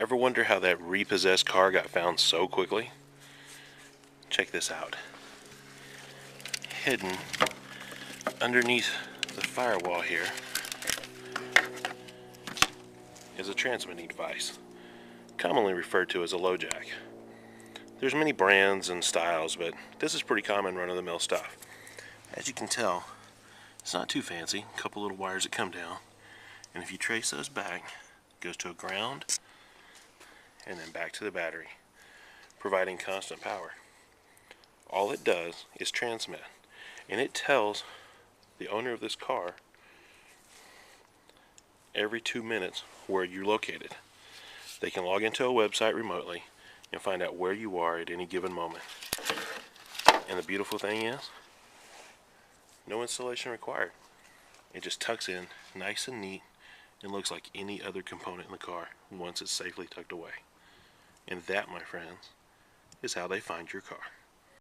Ever wonder how that repossessed car got found so quickly? Check this out. Hidden underneath the firewall here is a transmitting device, commonly referred to as a low jack. There's many brands and styles, but this is pretty common run-of-the-mill stuff. As you can tell, it's not too fancy. A couple little wires that come down, and if you trace those back, it goes to a ground and then back to the battery, providing constant power. All it does is transmit, and it tells the owner of this car every 2 minutes where you're located. They can log into a website remotely and find out where you are at any given moment. And the beautiful thing is, no installation required. It just tucks in nice and neat and looks like any other component in the car once it's safely tucked away. And that, my friends, is how they find your car.